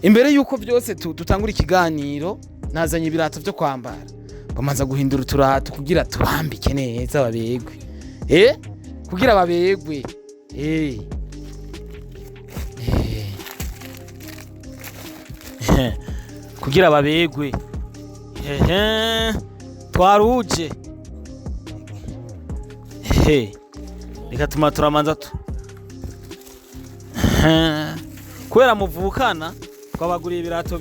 imbere yuko byose dutangura ikiganiro nazanye ibirato byo kwambara bamanza guhindura uturato kugira tubambike neza babegwe kugira babegwe kugira babegwe twaruje reka turamanza kubera muvukana twabaguriye ibirato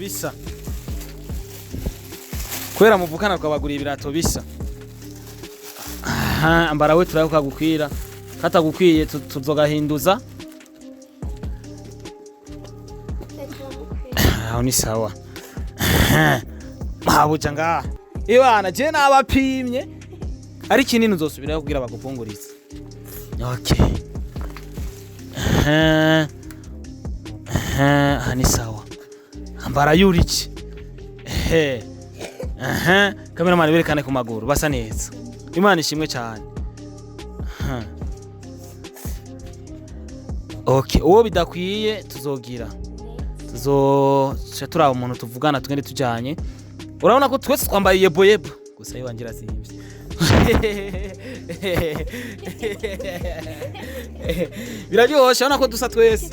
bisa ambara we turayo kagukwira katagukwiye tuzogahinduza aho ni sawa mabuja ngaha ibana je nabapimye ari kinini uzosubirayo kugira bagupungurize okay ni sawa ambara yuriki kameramani berekane ku maguru basa neza imana ishimwe cyane okay uwo bidakwiye tuzogira turaba umuntu tuvugana tugende tujanye urabona ko twese twambaye yebo gusa yiwangira zimvye biraryoshe urabona ko dusa twese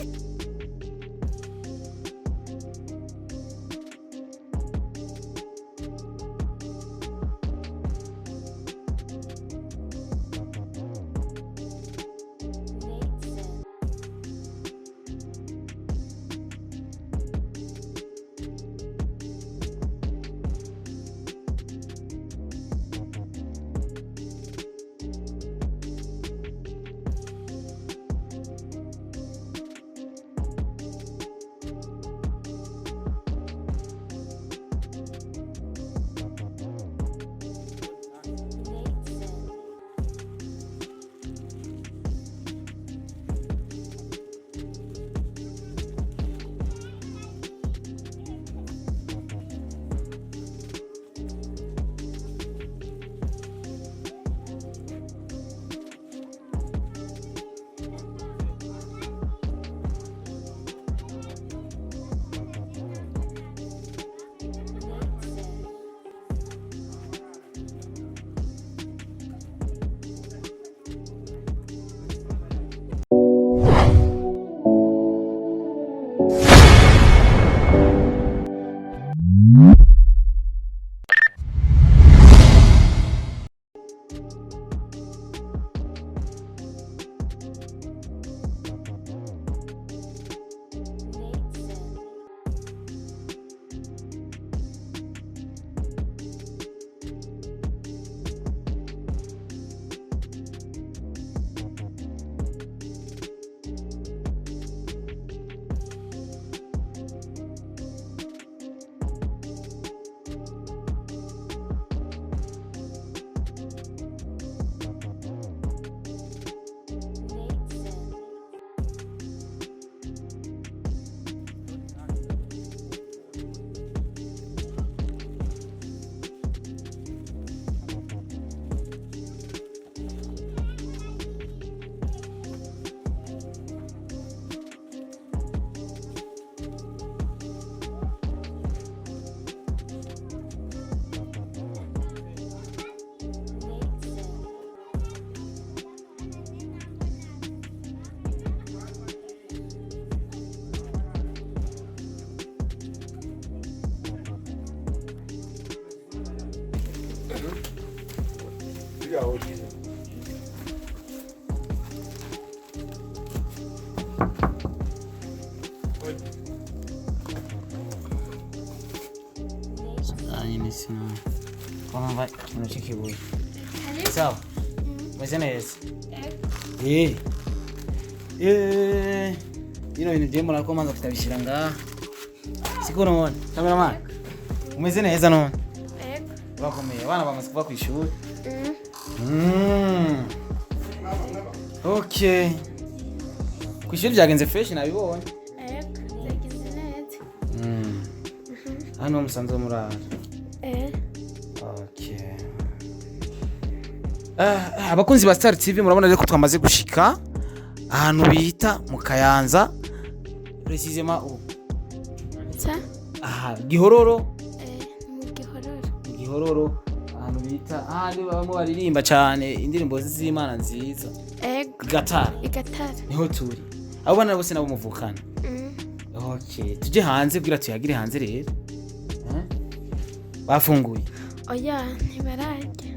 Comment vai? Non c'è che vuoi. Ciao. Ma se ne è? Ino bintu na komanda tutabishira ngaha. Siko none. Cameraman. Umeze neza none? Bakomeye. Abana bamaze kuva ku ishuri. Okay. Ku ishuri byagenze fresh nabibonye. Zagenze neza. Hano musanze murara. Abakunzi ba Star TV murabona rero ko twamaze gushika ahantu bita mu Kayanza precisement Sa? aha Gihororo Mu Gihororo. Gihororo ahantu bita ahandi bamwe baririmba cyane indirimbo z'Imana nziza Ego. Gatara Igatara. niho turi abo bana bose nabo muvukana. Okay tuje hanze bwira tuyagire hanze rero bafunguye Oya ntibararya.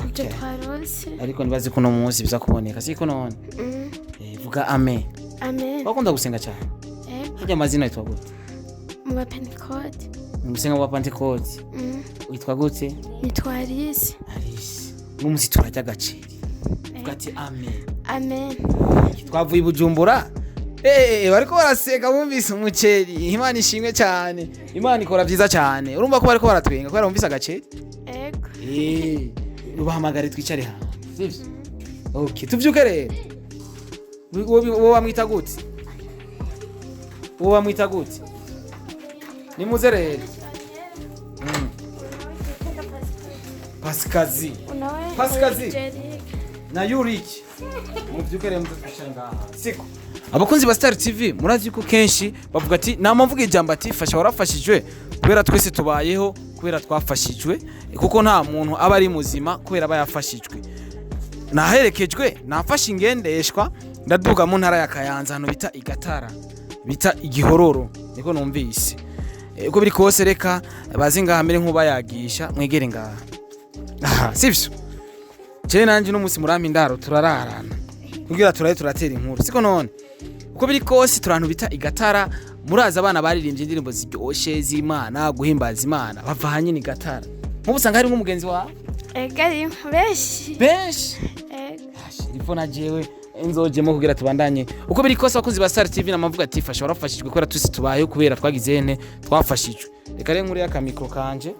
Okay Twarose. ariko nibazi ko no munsi biza kuboneka siko none vuga amen. Amen. Bakunda gusenga cyane Ego. harya amazina yitwa gute Mu Pentecote. umusenga wa Pentecote witwa gute? Nitwa Alice. Alice n'umusi turajya gaceri vuga ati amen. Amen. Twavuye i Bujumbura bariko baraseka bumvise umuceri Imana ishimwe cyane Imana ikora byiza cyane urumva ko bariko baratwenga kubera bumvise agaceri. Ego. Ubahamagare twicare hanze sivyo? Okay tuvyuke rero wowe wamwita gute? Wowe wamwita gute? Ni muze rero Pasikazi Pasikazi na Yuriki muvyuke rero mutashara ngaha siko abakunzi ba Star TV murazi ko kenshi bavuga ati nama mvuga ijambo ati fasha warafashijwe kubera twese tubayeho kubera twafashijwe kuko nta muntu aba ari muzima kubera bayafashijwe naherekejwe nafashe ingendeshwa ndaduga mu ntara ya Kayanza hano bita Igatara bita Igihororo niko numvise uko biri kose reka bazi ngaha mbere nkubayagisha mwegere ngaha aha sivyo je nanje no musi murampa indaro turararana kugira turaye turatera inkuru siko none uko biri kose turantu bita Igatara muraza abana baririmbye indirimbo ziryoshe z'Imana guhimbaza Imana bavanye ni Gatara nk'ubusanga hari nk'umugenzi wawe Egari beshi ifo na jewe nzojemo kugira tubandanye uko biri kose abakunzi ba Star TV namavuga ati fasha warafashijwe kubera twese tubayeho kubera twagize nte twafashijwe reka rero nkuri y'akamikro kanje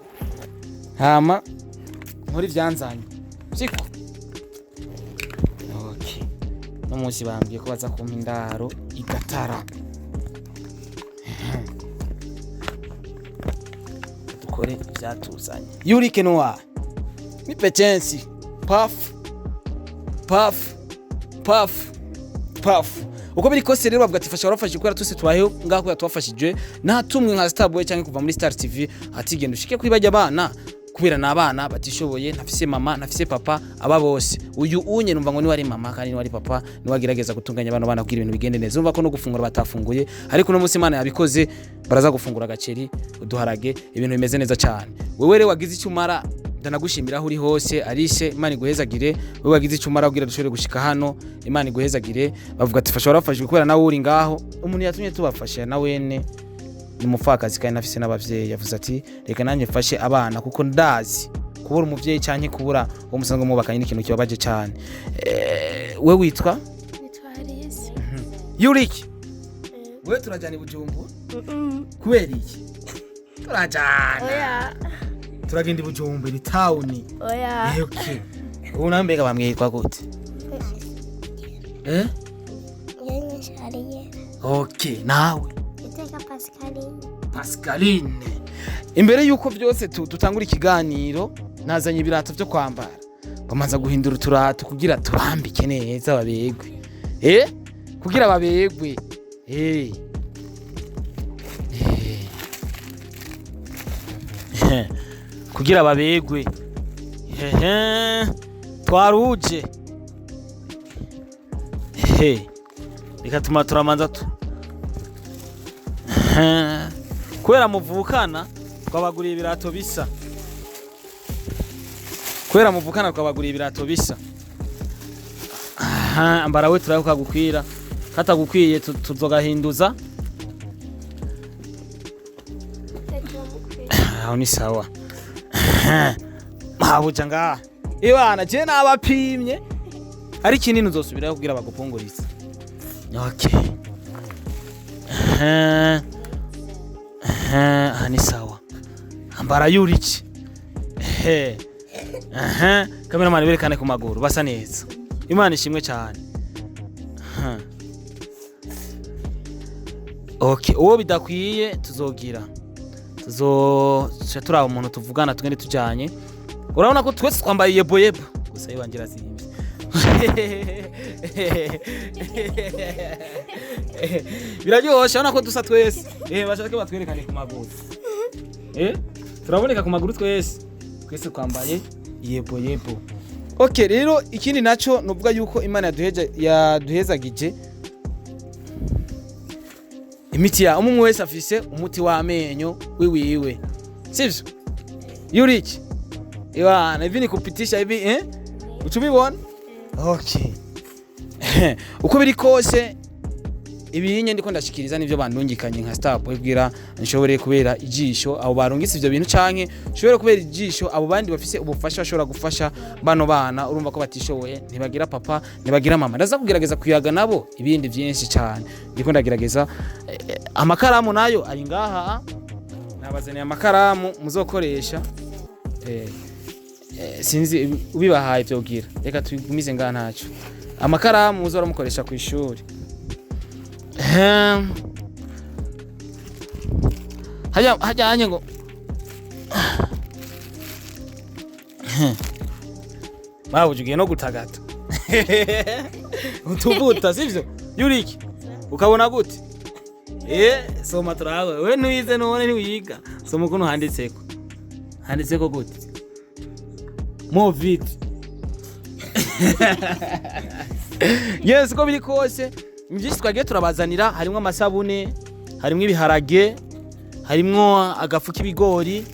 hama nkuri vyanzanye siko okay no munsi bambwiye ko baza kumpa indaro Igatara dukore ivyatuzanye Yurike Noah ni petensi puff uko biri kose rero bavuga ati fasha warafashije kubera twese tubayeho ngaho kubera twafashijwe nta tumwe nka Starboy cyangwa kuva muri Star TV atigenda ushike kwibajya abana kubera nabana batishoboye ntafise mama ntafise papa aba bose uyu unye numva ngo ni wari mama kandi ni wari papa ni wagerageza gutunganya abana bana kugira ibintu bigende neza umva ko no gufungura batafunguye ariko no munsi Imana yabikoze baraza gufungura agaceri uduharage ibintu bimeze neza cyane wewe rero wagize icyumara ndanagushimira aho uri hose Alice Imana iguhezagire wewe wagize icyumara kugira dushobore gushika hano Imana iguhezagire bavuga ati fasha warafashije kubera nawe uri ngaho umuntu yatumye tubafasha na wene ni mufakazi kandi nafise n'abavyeyi yavuze ati reka nanye mfashe abana kuko ndazi kubura umuvyeyi canke kubura uwo musango mubakanye n'ikintu kibabaje cyane we witwa Alice Yuriki we turajana i Bujumbura kubera iki turajana Oya turagenda i Bujumbura town Oya okay una mbega bamwitwa gute okay nawe Pascaline imbere yuko byose tutangura ikiganiro nazanye ibirato byo kwambara bamaza guhindura turato kugira tubambike neza babegwe kugira babegwe kugira babegwe twaruje reka turamanza kubera muvukana twabaguriye ibirato bisa ambara we turayo kagukwira katagukwiye tuzogahinduza aho ni sawa mabuja ngaha ibana je nabapimye ari kinini uzosubirayo kugira bagupungurize okay ni sawa ambara Yuriki kameramani berekane ku maguru basa neza Imana ishimwe cyane okay uwo bidakwiye tuzogira turaba umuntu tuvugana tugende tujanye urabona ko twese twambaye yebo gusa yibangira zimbi Biraryoshe urabona ko dusa twese. Bashaka batwerekane ku maguru. Turaboneka ku maguru twese. Twese twambaye yebo. Okay, rero ikindi naco nuvuga yuko Imana yaduhezagije imiti ya umwe wese afise umuti w'amenyo wiwiwe. Sivyo? Yuriki. Iwana hivi nikupitisha hivi Uchubibona? Okay. Uko biri kose ibinye ndiko ndashikiriza nivyo bandungikanye nka stop bwira nshobore kubera ijisho abo barungitse ivyo bintu canke nshobore kubera ijisho abo bandi bafise ubufasha bashobora gufasha bano bana urumva ko batishoboye ntibagira papa ntibagira mama ndaza kugerageza kuyaga nabo ibindi byinshi cyane ndiko ndagerageza amakaramu nayo ari ngaha nabazaniye amakaramu muzokoresha sinzi ubibahaye byogira reka tugumize ngaha ntaco amakaramu muzora mukoresha ku ishuri hajya ngo babujugiye no gutagata utubuta sivyo Yuriki ukabona gute soma turawe we ntuyize none ntiwiga soma ukuntu handitseko gute movit yes ko biri kose Imvyisi twagiye turabazanira harimo amasabune, harimo ibiharage, harimo agafu k'ibigori.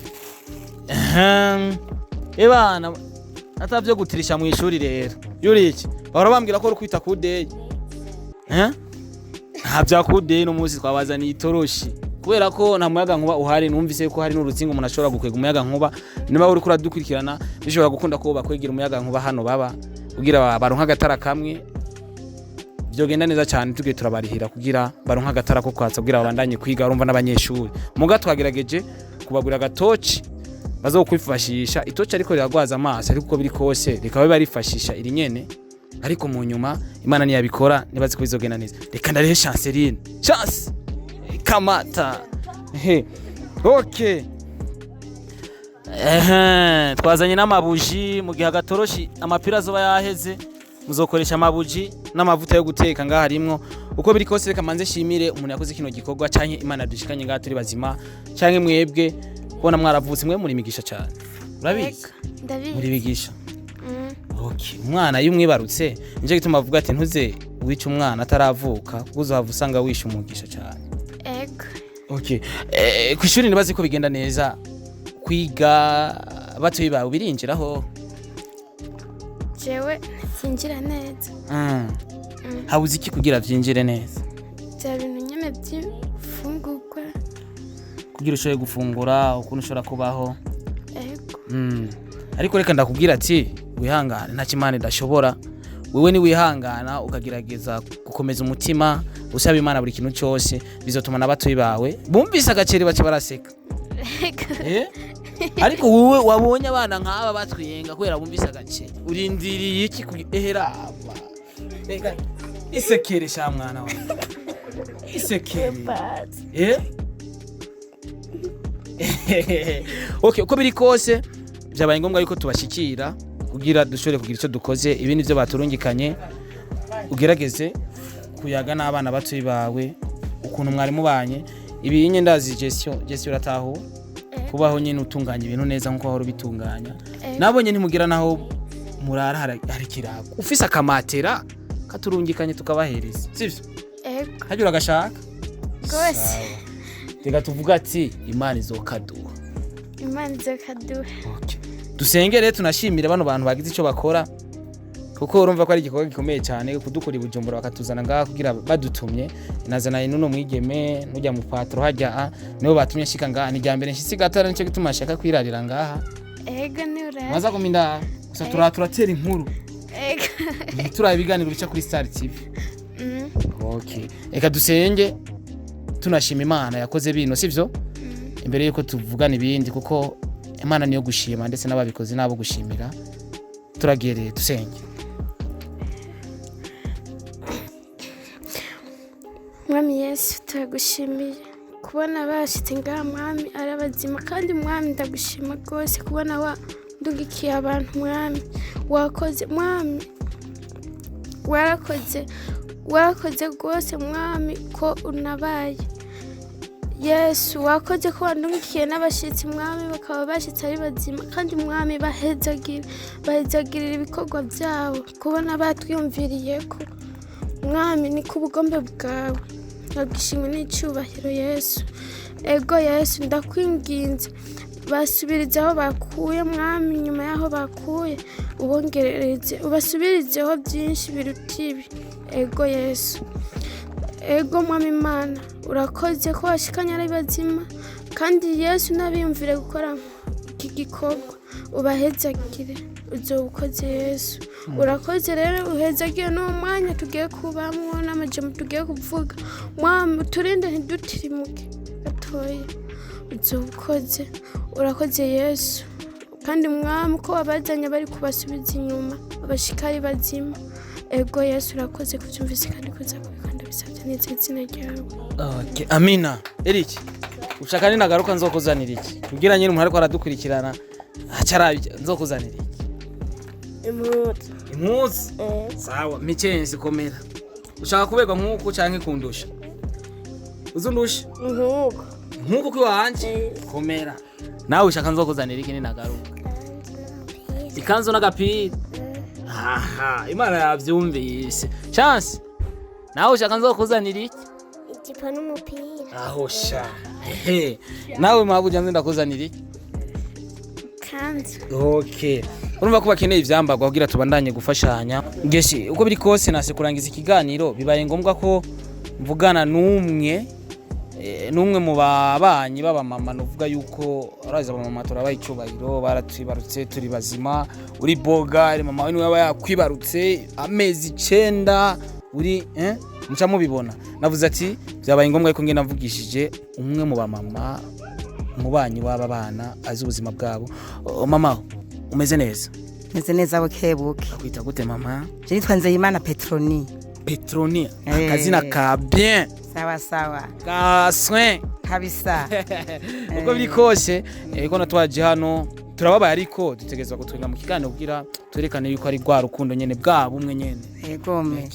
Ebana atavyo gutirisha mu ishuri rero. Yuriki, bahora bambwira ko rukwita kudeyi. Ntabya kudeyi no muzi twabazaniye itoroshi. Kubera ko nta muyaga nkuba uhari numvise ko hari n'urutsingo umuntu ashobora gukwega umuyaga nkuba. Niba uri kuradukurikirana bishobora gukunda ko bakwegera umuyaga nkuba hano baba kugira baronka agatara kamwe. Byogenda neza cyane tugiye turabarihira kugira baronka agatara ko kwatsa kugira babandanye kwiga urumva n'abanyeshuri muga twagerageje kubagura agatoci bazokwifashisha itoci ariko riragwaza amaso ariko biri kose reka babe barifashisha iri nyene ariko mu nyuma Imana ni yabikora nibaze ko bizogenda neza reka ndarihe Chanceline chance kamata okay twazanye n'amabuji mu gihe agatoroshi amapira zoba yaheze muzokoresha amabuji n'amavuta yo guteka ngaha harimwo uko biri kose reka manze shimire umuntu yakoze kino gikorwa canke Imana dushikanye ngaha turi bazima canke mwebwe kubona mwaravutse mwe muri migisha cyane urabizi muri bigisha okay umwana yumwibarutse nje gituma avuga ati ntuze wica umwana ataravuka uzava usanga wisha umugisha cyane okay kwishuri nibaze ko bigenda neza kwiga batuye bawe birinjiraho jewe sinjira neza habuze iki kugira vyinjire neza bya bintu nyene by'ifungurwa kugira ushoboye gufungura ukuntu ushobora kubaho ariko reka ndakubwira ati wihangane nta kimana ndashobora wewe ni wihangana ukagerageza gukomeza umutima usaba Imana buri kintu cyose bizotuma nabatoyi bawe bumvise agaceri bace baraseka ariko wowe wabonye abana nk'aba batwiyenga kubera bumvise agaceri urindiriye iki kuheraba reka isekere sha mwana wawe isekere okay uko biri kose byabaye ngombwa yuko tubashikira kugira dushobore kugira icyo dukoze ibindi byo baturungikanye ugerageze kuyaga n'abana batoyi bawe ukuntu mwari mubanye ibi nye ndazi gestion rataho kubaho nyine utunganya ibintu neza nkuko horo bitunganya nabonye ntimugira naho murara hari kirago ufise akamatera katurungikanye tukabahereza sivyo hajura gashaka gose tega tuvuga ati Imana izokaduha okay dusenge rero tunashimira bano bantu bagize ico bakora kuko urumva ko ari igikorwa gikomeye cyane kudukora ibujumbura bakatuzana ngaha kugira badutumye nazana inuno mwigeme nujya mu patro hajya nibo batumye shika ngaha ni jambere nshitsi gatara nico gituma shaka kwirarira ngaha ni ura maza kuminda gusa turatera inkuru turabiganira bica kuri Star TV okay eka dusenge tunashima Imana yakoze bino sivyo imbere yuko tuvugana ibindi kuko Imana niyo gushima ndetse n'ababikoze nabo gushimira turagereye dusenge Mwami Yesu turagushimiye kubona bashitse ngaha mwami arabazima kandi mwami ndagushima rwose kubona wandugikiye abantu mwami wakoze mwami warakoze warakoze rwose mwami ko unabaye. Yesu wakoze ko wandungikiye n'abashitsi mwami bakaba bashitse ari bazima kandi mwami bahezagirira ibikorwa byabo kubona batwiyumviriye ko mwami ni ku bugombe bwawe. Nagishimwe n'icyubahiro Yesu. Ego Yesu ndakwinginze basubirize aho bakuye mwami, nyuma y'aho bakuye ubongerereze ubasubirizeho byinshi biruta ibi. Ego Yesu. Ego mwami Imana urakoze ko washikanye ari bazima kandi Yesu nabiyumvire gukora iki gikorwa ubahezagire uzobukoze Yesu. Urakoze rero uhezagire n'umwanya tugiye kubamwo n'amajambo tugiye kuvuga mwami turinde ntidutirimuke gatoya uzobukoze. Urakoze Yesu kandi mwami ko wabazanye bari kubasubiza inyuma abashikari bazima. Ego Yesu urakoze kubyumvise kandi kuza kubikanda bisabye neza izina ryawe. Okay, amina. Eric, ushaka ni nagaruka nzokuzanira iki? Kugira nyine umuntu ariko aradukurikirana acarabye nzokuzanira iki? Impuzu. Sawa, micyensi komera. Ushaka kuberwa nkuko canke kundusha? Uzundusha? Nkuko kwiwanje komera. Nawe ushaka nzokuzanira iki ni nagaruka? Ikanzu n'agapira. Aha, Imana yavyumvise. Chance. Nawe ushaka nzokuzanira iki? Ijipo n'umupira. Aho sha. Nawe mabuja ndakuzanira iki? Kanzu. Okay. Urumva ko bakeneye ivyambagwa kugira tubandanye gufashanya. Ngeshi uko biri kose nase kurangiza ikiganiro bibaye ngombwa ko mvugana n'umwe mu babanyi baba mama nuvuga yuko araza aba mama turabaye icubahiro baratwibarutse turi bazima uri boga ari mama we niwe yakwibarutse amezi 9 uri muca mubibona navuze ati byabaye ngombwa ko ngenda mvugishije umwe mu bamama mubanyi waba bana azi ubuzima bwabo. Mama umeze neza? Meze neza bukebuke. Akwita gute mama? Je nitwa Nzeyimana Petroni. Petroni akazina ka bien. Sawa sawa. Ka soin Kabisa. Uko biri kose ko natwaje hano turababaye ariko dutegezwa gutwenga mu kiganiro kugira twerekane yuko ari gwa rukundo nyene bwabo umwe nyene. Yego me.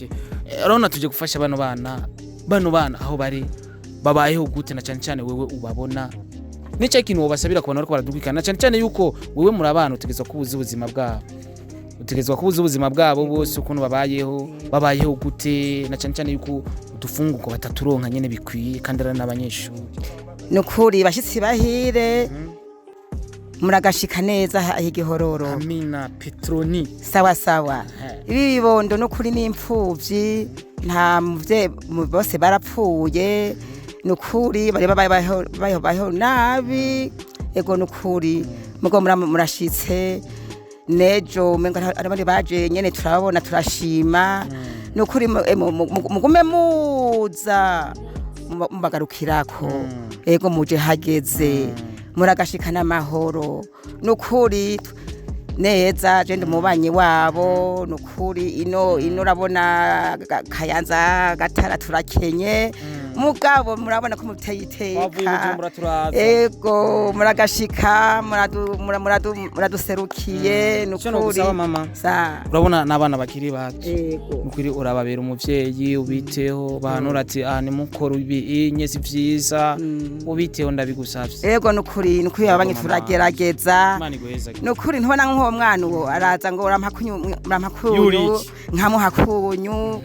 Arona tuje gufasha bano bana aho bari babayeho gute na cyane cyane wewe ubabona. Nicyo kintu wabasabira kubona ariko baradugikana cyane cyane yuko wewe muri abantu utegezwa kubuza ubuzima bwabo. Utegezwa kubuza ubuzima bwabo bose ukuntu babayeho gute na cyane cyane yuko udufunguko bataturonka nyene bikwiye kandi ari n'abanyeshuri. Nukuri bashitsi bahire. Muragashika neza igihororo. Amina Petroni. Sawa sawa. Ibi bibondo nukuri n'impfuvyi nta muvye bose barapfuye. Nukuri bari babayeho nabi. Ego nukuri mugo murashitse nejo mengo arabandi baje nyene turabona turashima. Nukuri mugume muza mubagarukirako. Ego muje hageze muragashikana amahoro. Nukuri neza je ndumubanye wabo. Nukuri ino urabona Kayanza Gatara turakenye mugabo murabona ko muteyiteka. Ego muragashika muraduserukiye. Nukuri urabona n'abana bakiri bato. Nukuri urababera umuvyeyi ubiteho bahanura ati ni mukoro ibi nyezi vyiza ubiteho ndabigusavye. Ego nukuri abanye turagerageza. Nukuri ntubona nko mwana uwo araza ngo urampakunyu nkamuhakunyu.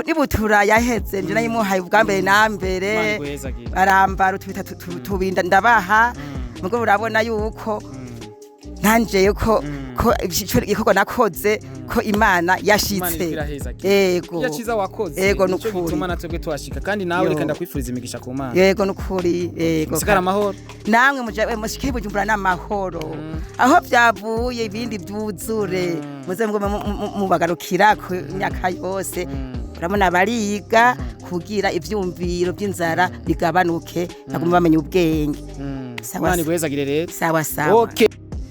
Nibutura yaheze nje nayimuhaye ubwambere nambere arambara tubinda ndabaha mugo urabona yuko nanje yuko igikorwa nakoze ko Imana yashitse. Yego yaciza wakoze. Yego nukuri bituma natwe twashika kandi nawe reka ndakwifuriza imigisha ku Mana. Yego nukuri. Yego sikara amahoro namwe mushike Bujumbura n'amahoro. Aho byavuye ibindi byuzure muze mubagarukira ku myaka yose. Urabona bariga kugira ivyumviro by'inzara bigabanuke baguma bamenye ubwenge. Sawa nigwezagire rero. Sawa sawa. Okay.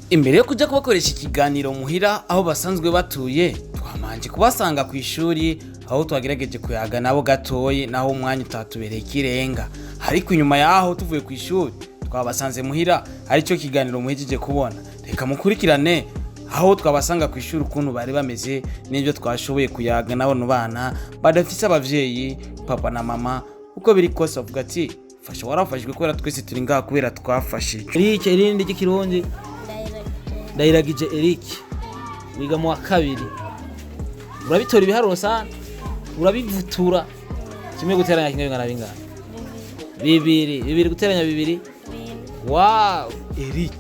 Imbere yo kujya kubakoresha ikiganiro muhira aho basanzwe batuye twamanje kubasanga ku ishuri aho twagerageje kuyaga nabo gatoye naho umwanya utatubereye kirenga. Ariko inyuma yaho tuvuye ku ishuri twabasanze muhira ari cyo kiganiro muhijije kubona. Reka mukurikirane aho twabasanga ku ishuri ukuntu bari bameze n'ibyo twashoboye kuyaga n'abano bana badafise abavyeyi papa na mama uko biri kose bavuga ati fasha warafashijwe kubera twese turi ngaha kubera twafashije. Eric irindi ry'ikirundi Ndayiragije Eric wiga mu wa kabiri urabitora ibiharuro sana urabivutura kimwe guteranya kimwe bingana bingana bibiri guteranya bibiri. Wow Eric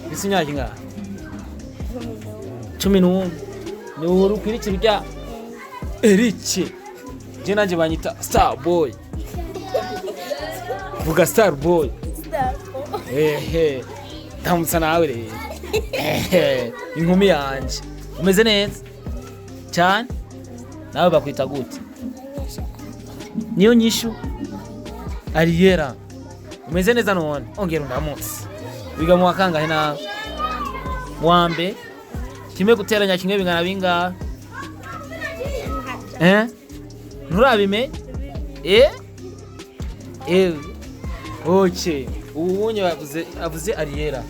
bisi imyaka ingana 11 ni uru kwirikira rya Eric je nanje banyita Star Boy vuga Star Boy ndamutsa nawe rero inkumi yanje umeze neza cyane nawe bakwita gute niyo nyishu Ariera umeze neza none ongera undamutse wiga mu wakangahe na mwambe kimwe guteranya kimwe bingana binga nturabime okay ubunye avuze Ariera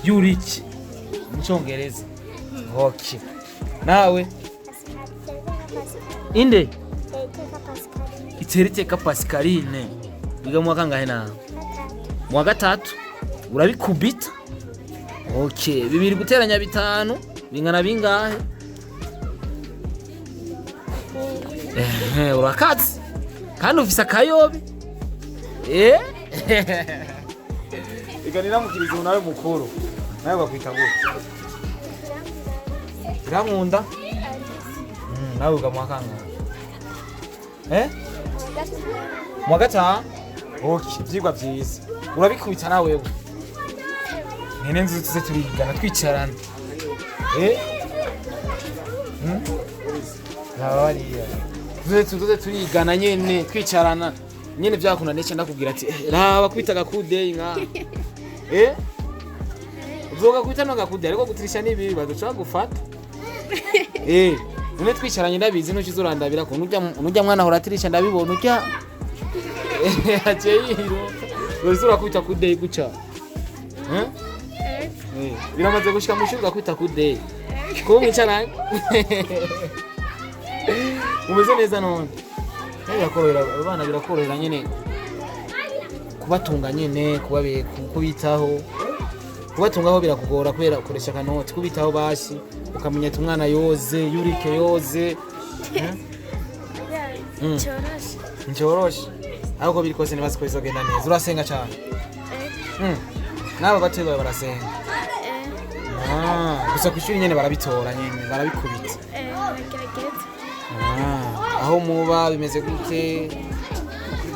Yuriki mu cyongereza. Okay nawe inde Iteriteka Pascaline wiga mu wakangahe na mu wa gatatu urabikubita. Okay bibiri guteranya bitanu bingana bingahe urakatse kandi ufise akayobe iganira mukirizo nawe mukuru nawe bakwita gute Iramunda nawe uga mu wakangahe mu wa gatanu. Okay byigwa byiza urabikubita nawe wewe nene nzi tuze turigana twicarana Hawariya tuze turigana nyene twicarana nyene byakunda nece ndakubwira ati raba kwitaga kude inka uzoga kwita no gakude ariko gutirisha nibi baduca gufata none twicaranye ndabizi no kizurandabira ko nujya mwana hora atirisha ndabibona ujya ajeyiru uzura kwita kude guca biramaze gushika mu shuri kwita kude ko mwicaranye umeze neza none birakorera abana birakorera nyene kubatunga nyene kubitaho kubatungaho birakugora kubera ukoresha kanoti kubitaho basi ukamenya ati umwana yoze Yurike yoze ncoroshe ahubwo biri kose nibaze ko bizogenda neza. Urasenga cyane nabo batoye barasenga gusa ku ishuri nyene barabitora nyene barabikubita aho muba bimeze gute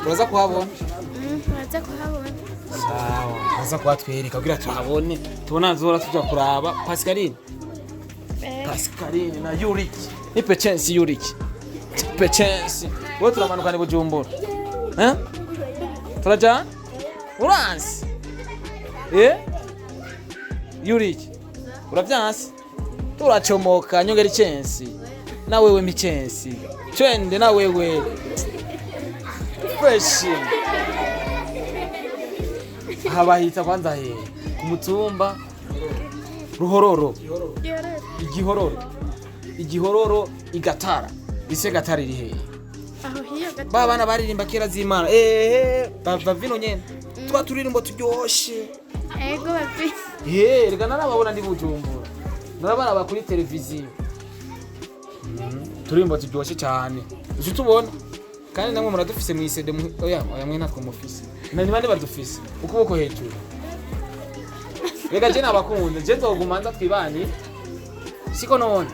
uraza kuhabona sawa uraza kuhatwereka kugira tuhabone tubona zora tuja kuraba Pascaline na Yuriki ni Pechensi Yuriki Pechensi wowe turamanuka ni Bujumbura turaja uransi Yuriki uravyansi turacomoka nyongera Ichensi na wewe Michensi twende na wewe fresh habahita kwanza kumutumba Ruhororo igihororo igatara ise gatara iri he aho hiyo gatara babana baririmba kera z'Imana bava vino nyene twa turirimbo turyoshe ego bavi rega narababona ndi Bujumbura narabana bakuri televiziyo turirimbo turyoshe cyane uzi tubona kandi namwe muradufise mu isede oya mwe natwe mufise nani bande badufise ukuboko hejuru rega je nabakunda je nzogumanza twibani siko none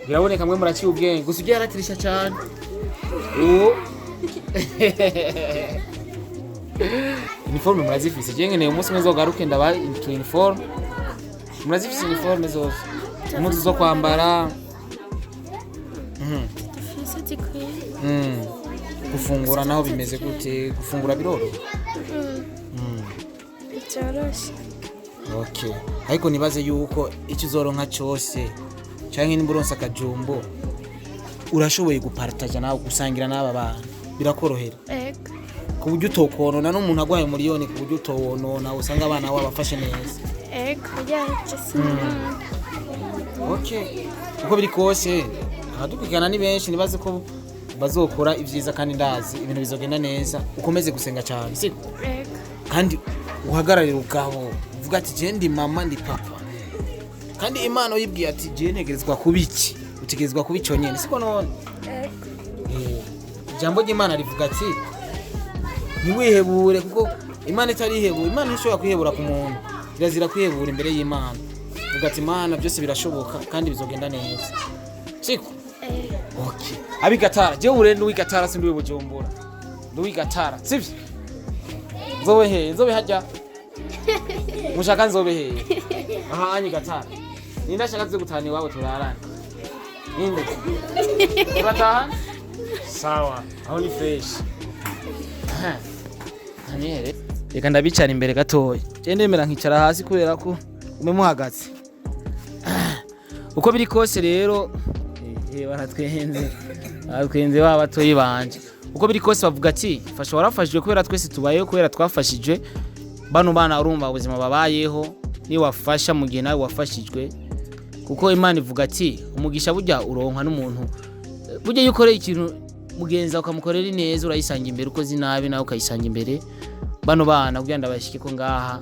biraboneka mwe muraciye ubwenge gusa ugiye aratirisha cyane uniforme murazifise je ngene umunsi mwe zogaruke ndaba uniforme murazifise uniforme zose impuzu zo kwambara dufise zikwiye gufungura naho bimeze gute gufungura biroro cyaroshe. Okay ariko nibaze yuko icyo uzoronka cyose canke nimburonsa akajumbo urashoboye gupartaja nawe gusangira n'aba bana birakorohera ku buryo utokonona n'umuntu agwaye miliyoni ku buryo utowonona usanga abana wabafashe neza ego yaje sinabana. Okay. Uko biri kose abadukurikirana ni benshi nibaze ko bazokora ivyiza kandi ndazi ibintu bizogenda neza ukomeze gusenga cyane siko Ego. kandi uhagararira ubwaho uvuga ati je ndi mama ndi papa kandi Imana yibwiye ati je ntegerezwa kubiki utegerezwa kubico nyene siko none ijambo ry'Imana rivuga ati ntiwihebure kuko Imana itarihebura Imana ishobora kwihebura ku muntu irazira kwihebura imbere y'Imana uvuga ati Imana byose birashoboka kandi bizogenda neza siko okay abigatara je urende wigatara sindi Bujumbura nduwigatara sivyo nzobe hajya mushaka nzobe he aha anyi gatara ninda shaka zo gutani wabo turarana ninde urataha sawa aho ni fresh Daniel reka ndabicana imbere gatoya je ndemera nkicara hasi kubera ko umemuhagaze uko biri kose rero baratwenze baba toyibanje uko biri kose bavuga ati fasha warafashijwe kubera twese tubayeho kubera twafashijwe bano bana urumva ubuzima babayeho ni wafasha mu gihe nawe wafashijwe kuko Imana ivuga ati umugisha burya uronka n'umuntu burya yukoreye ikintu mugenza ukamukorera neza urayisanga imbere uko zinabi nawe ukayisanga imbere bano bana kugira ndabashike ko ngaha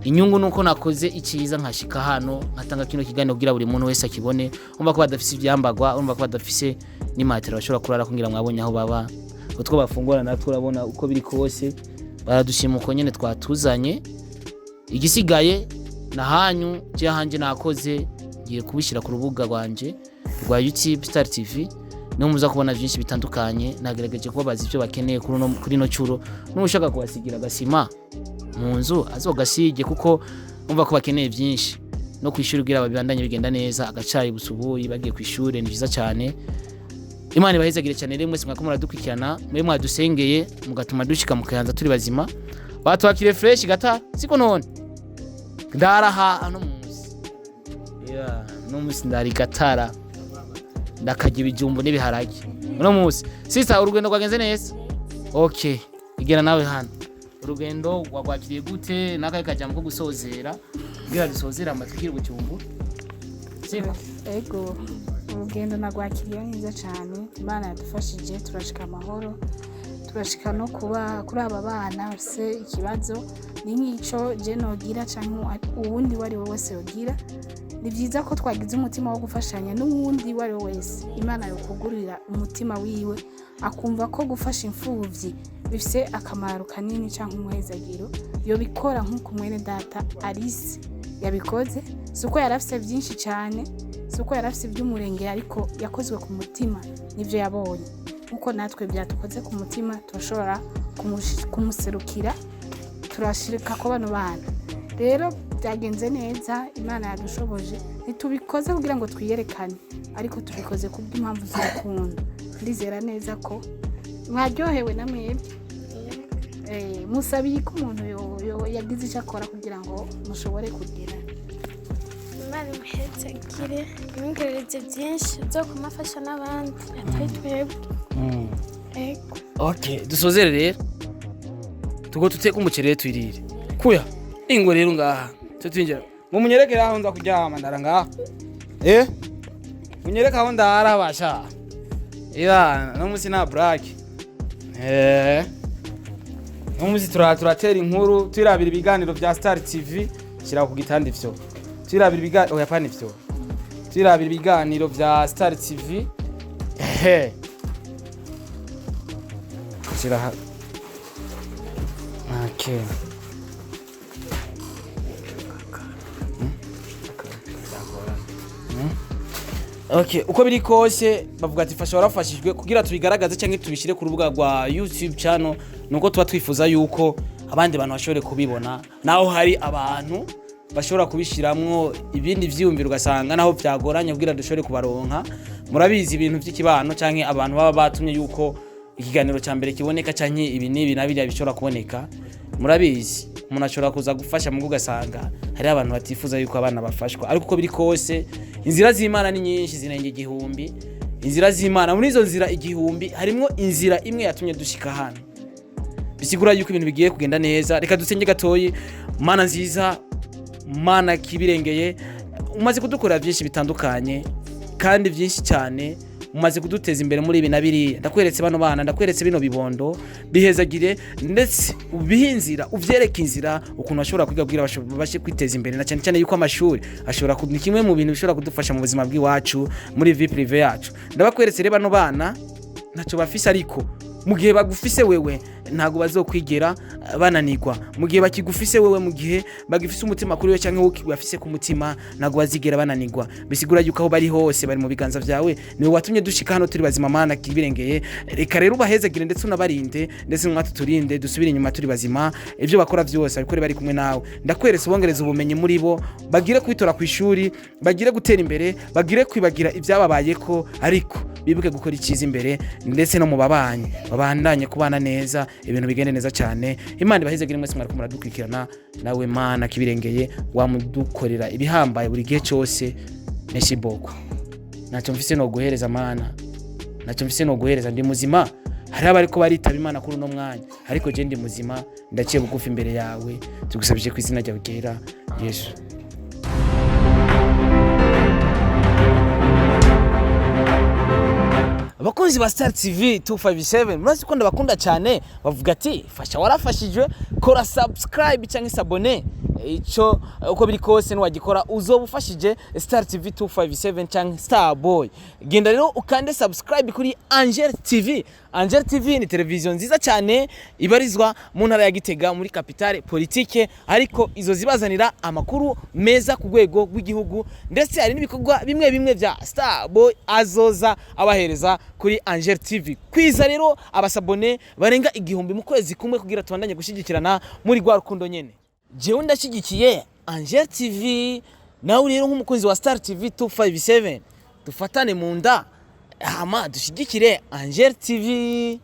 inyungu nuko nakoze ikiza nkashika hano nkatanga kino kiganiro kugira buri muntu wese akibone umva ko badafise ibyambagwa umva ko badafise n'imatera bashobora kurara kugira mwabonye aho baba utwo bafungura natwe urabona uko biri kose baradushima uko nyene twatuzanye igisigaye nahanyu je hanje nakoze ngiye kubishira ku rubuga rwanje rwa YouTube Star TV no muza kubona byinshi bitandukanye nagerageje kubabaza ivyo bakeneye kuri no curo n'ushaka kubasigira gasima mu nzu azogasige kuko umva ko bakeneye byinshi no kwishura kugira babandanye bigenda neza agacayi busubuyi bagiye kwishura ni byiza cyane Imana ibahezagire cyane rero mwese mwakomora dukwikirana mwe mwadusengeye mugatuma dushika mukayanza turi bazima batwakire fresh gata siko none ndaraha ano munsi no munsi ndari gatara ndakaje ibijumbo n'ibiharage no munsi sister urugendo rwagenze neza okay igera nawe hano urugendo wagwakiriye gute nakaye kajambo ko gusozera ngira dusozera amatwikira ubucyumbu siko ego urugendo nagwakiriye neza cyane Imana yadufashije turashika amahoro turashika no kuba kuri aba bana bafise ikibazo ni nk'ico je nogira canke uwundi wari wese yogira ni byiza ko twagize umutima wo gufashanya n'uwundi wari wese Imana yokugurira umutima wiwe akumva ko gufasha imfuvyi bifise akamaro kanini canke umuhezagiro yo bikora nk'uko mwene data Alice yabikoze suko yarafise byinshi cyane suko yarafise by'umurenge ariko yakozwe ku mutima nivyo yabonye uko natwe byatukoze ku mutima turashobora kumuserukira turashirika ko bano bana rero byagenze neza Imana yadushoboje nitubikoze kugira ngo twiyerekane ariko tubikoze kubw'impamvu z'urukundo ndizera neza ko mwaryohewe na mwebwe musabiye ko umuntu yagize icyo akora kugira ngo mushobore kugira Imana imuhezagire imwongerereze byinshi byo kumufasha n'abandi atari twebwe ego okay dusozere rero tugo tuteka umucere twirire kuya ingo rero ngaha twinjira ngo munyerekere aho nza kuryama ndara ngaha munyereka aho ndara basha no musi na black no musi turatera inkuru twirabira ibiganiro bya Star TV shira ku gitanda ivyo twirabira ibiganiro oya pani ivyo twirabira ibiganiro bya Star TV shira okay okay uko biri kose bavuga ati fasha warafashijwe kugira tubigaragaze cyangwa tubishire ku rubuga rwa YouTube channel nuko tuba twifuza yuko abandi bantu bashobore kubibona naho hari abantu bashobora kubishiramwo ibindi vyiyumviro ugasanga naho byagoranye kugira dushobore kubaronka murabizi ibintu by'ikibano cyangwa abantu baba batumye yuko ikiganiro cya mbere kiboneka cyangwa ibi nibi nabiriya bishobora kuboneka murabizi umuntu ashobora kuza gufasha mu gugasanga hari abantu batifuza yuko abana bafashwa ariko uko biri kose inzira z'Imana ni nyinshi zinenge igihumbi inzira z'Imana muri izo nzira igihumbi harimo inzira imwe yatumye dushika hano bisigura yuko ibintu bigiye kugenda neza reka dusenge gatoyi Mana nziza mana kibirengeye umaze kudukorera byinshi bitandukanye kandi byinshi cyane umaze kuduteza imbere muri ibi na biriya ndakweretse bano bana ndakweretse bino bibondo bihezagire ndetse ubihinzira uvyereka inzira ukuntu bashobora kwiga kugira bashe kwiteza imbere na cyane cyane yuko amashuri ashobora ni kimwe mu bintu bishobora kudufasha mu buzima bw'iwacu muri vie privé yacu ndabakweretse reba bano bana ntacyo bafise ariko mu gihe bagufise wewe ntago bazokwigera bananirwa mu gihe bakigufise wewe mu gihe bagifise umutima kuri we cyangwa wowe bafise ku mutima ntago bazigera bananirwa bisigura yuko aho bari hose bari mu biganza byawe niwe watumye dushika hano turi bazima mana kibirengeye reka rero ubahezagire ndetse unabarinde ndetse mwatu turinde dusubire inyuma turi bazima ibyo bakora byose abikore bari kumwe nawe ndakweretse ubongereza ubumenyi muri bo bagire kwitora ku ishuri bagire gutera imbere bagire kwibagira ibyababayeko ariko bibuke gukora ikiza imbere ndetse no mu babanyi babandanye kubana neza ibintu bigende neza cyane imana ibahezagire mwese mwari kumara dukwikirana nawe mana kibirengeye wamudukorera ibihambaye buri gihe cyose meshi boko ntacyo mfise no guhereza mana ntacyo mfise no guhereza ndi muzima hari abariko baritaba imana kuri no mwanya ariko je ndi muzima ndaciye bugufi imbere yawe tugusabije ku izina ryawe ryera Yesu. Abakunzi ba Star TV 257 murazi ko ndabakunda cyane bavuga ati fasha warafashijwe kora subscribe cyangwa s'abone ico uko biri kose nwagikora uzobufashije Star TV 257 cyangwa Star Boy genda rero ukande subscribe kuri Angel TV. Angel TV ni televiziyo nziza cyane ibarizwa mu ntara ya Gitega muri capitale politique ariko izo zibazanira amakuru meza ku rwego rw'igihugu ndetse hari n'ibikorwa bimwe bimwe vya Star Boy azoza abahereza kuri Angel TV. Kwiza rero abasabone barenga 1000 mu kwezi kumwe kugira tubandanye gushigikirana muri gwa rukundo nyene. Jewe ndashigikiye Angel TV nawe rero nk'umukunzi wa Star TV 257 dufatane mu nda hama dushigikire Angel TV.